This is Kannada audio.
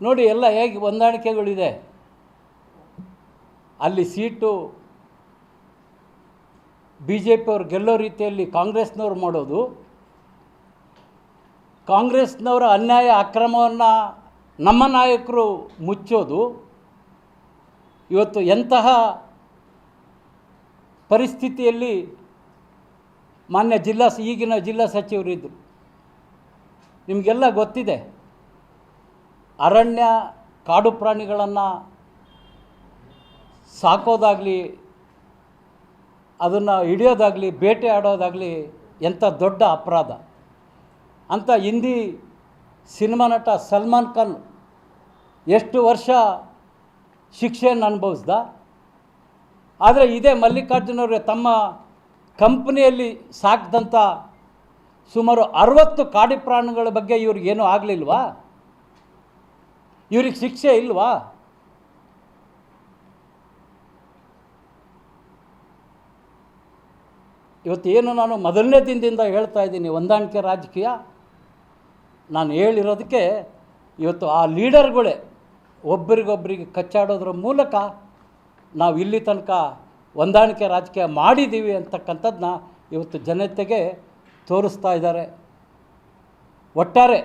ನೋಡಿ ಎಲ್ಲ ಹೇಗೆ ಹೊಂದಾಣಿಕೆಗಳಿದೆ. ಅಲ್ಲಿ ಸೀಟು ಬಿ ಜೆ ಪಿಯವ್ರು ಗೆಲ್ಲೋ ರೀತಿಯಲ್ಲಿ ಕಾಂಗ್ರೆಸ್ನವ್ರು ಮಾಡೋದು, ಕಾಂಗ್ರೆಸ್ನವರ ಅನ್ಯಾಯ ಅಕ್ರಮವನ್ನು ನಮ್ಮ ನಾಯಕರು ಮುಚ್ಚೋದು. ಇವತ್ತು ಎಂತಹ ಪರಿಸ್ಥಿತಿಯಲ್ಲಿ ಮಾನ್ಯ ಈಗಿನ ಜಿಲ್ಲಾ ಸಚಿವರಿದ್ದರು ನಿಮಗೆಲ್ಲ ಗೊತ್ತಿದೆ. ಅರಣ್ಯ ಕಾಡು ಪ್ರಾಣಿಗಳನ್ನು ಸಾಕೋದಾಗಲಿ, ಅದನ್ನು ಹಿಡಿಯೋದಾಗಲಿ, ಬೇಟೆ ಆಡೋದಾಗಲಿ ಎಂಥ ದೊಡ್ಡ ಅಪರಾಧ ಅಂತ ಹಿಂದಿ ಸಿನಿಮಾ ನಟ ಸಲ್ಮಾನ್ ಖಾನ್ ಎಷ್ಟು ವರ್ಷ ಶಿಕ್ಷೆಯನ್ನು ಅನುಭವಿಸ್ದ. ಆದರೆ ಇದೇ ಮಲ್ಲಿಕಾರ್ಜುನವರು ತಮ್ಮ ಕಂಪ್ನಿಯಲ್ಲಿ ಸಾಕಿದಂಥ ಸುಮಾರು 60 ಕಾಡು ಪ್ರಾಣಿಗಳ ಬಗ್ಗೆ ಇವ್ರಿಗೇನೂ ಆಗಲಿಲ್ವಾ? ಇವ್ರಿಗೆ ಶಿಕ್ಷೆ ಇಲ್ವಾ? ಇವತ್ತೇನು ನಾನು ಮೊದಲನೇ ದಿನದಿಂದ ಹೇಳ್ತಾ ಇದ್ದೀನಿ, ಹೊಂದಾಣಿಕೆ ರಾಜಕೀಯ ನಾನು ಹೇಳಿರೋದಕ್ಕೆ ಇವತ್ತು ಆ ಲೀಡರ್ಗಳೇ ಒಬ್ಬರಿಗೊಬ್ಬರಿಗೆ ಕಚ್ಚಾಡೋದ್ರ ಮೂಲಕ ನಾವು ಇಲ್ಲಿ ತನಕ ಹೊಂದಾಣಿಕೆ ರಾಜಕೀಯ ಮಾಡಿದ್ದೀವಿ ಅಂತಕ್ಕಂಥದ್ದನ್ನ ಇವತ್ತು ಜನತೆಗೆ ತೋರಿಸ್ತಾ ಇದ್ದಾರೆ. ಒಟ್ಟಾರೆ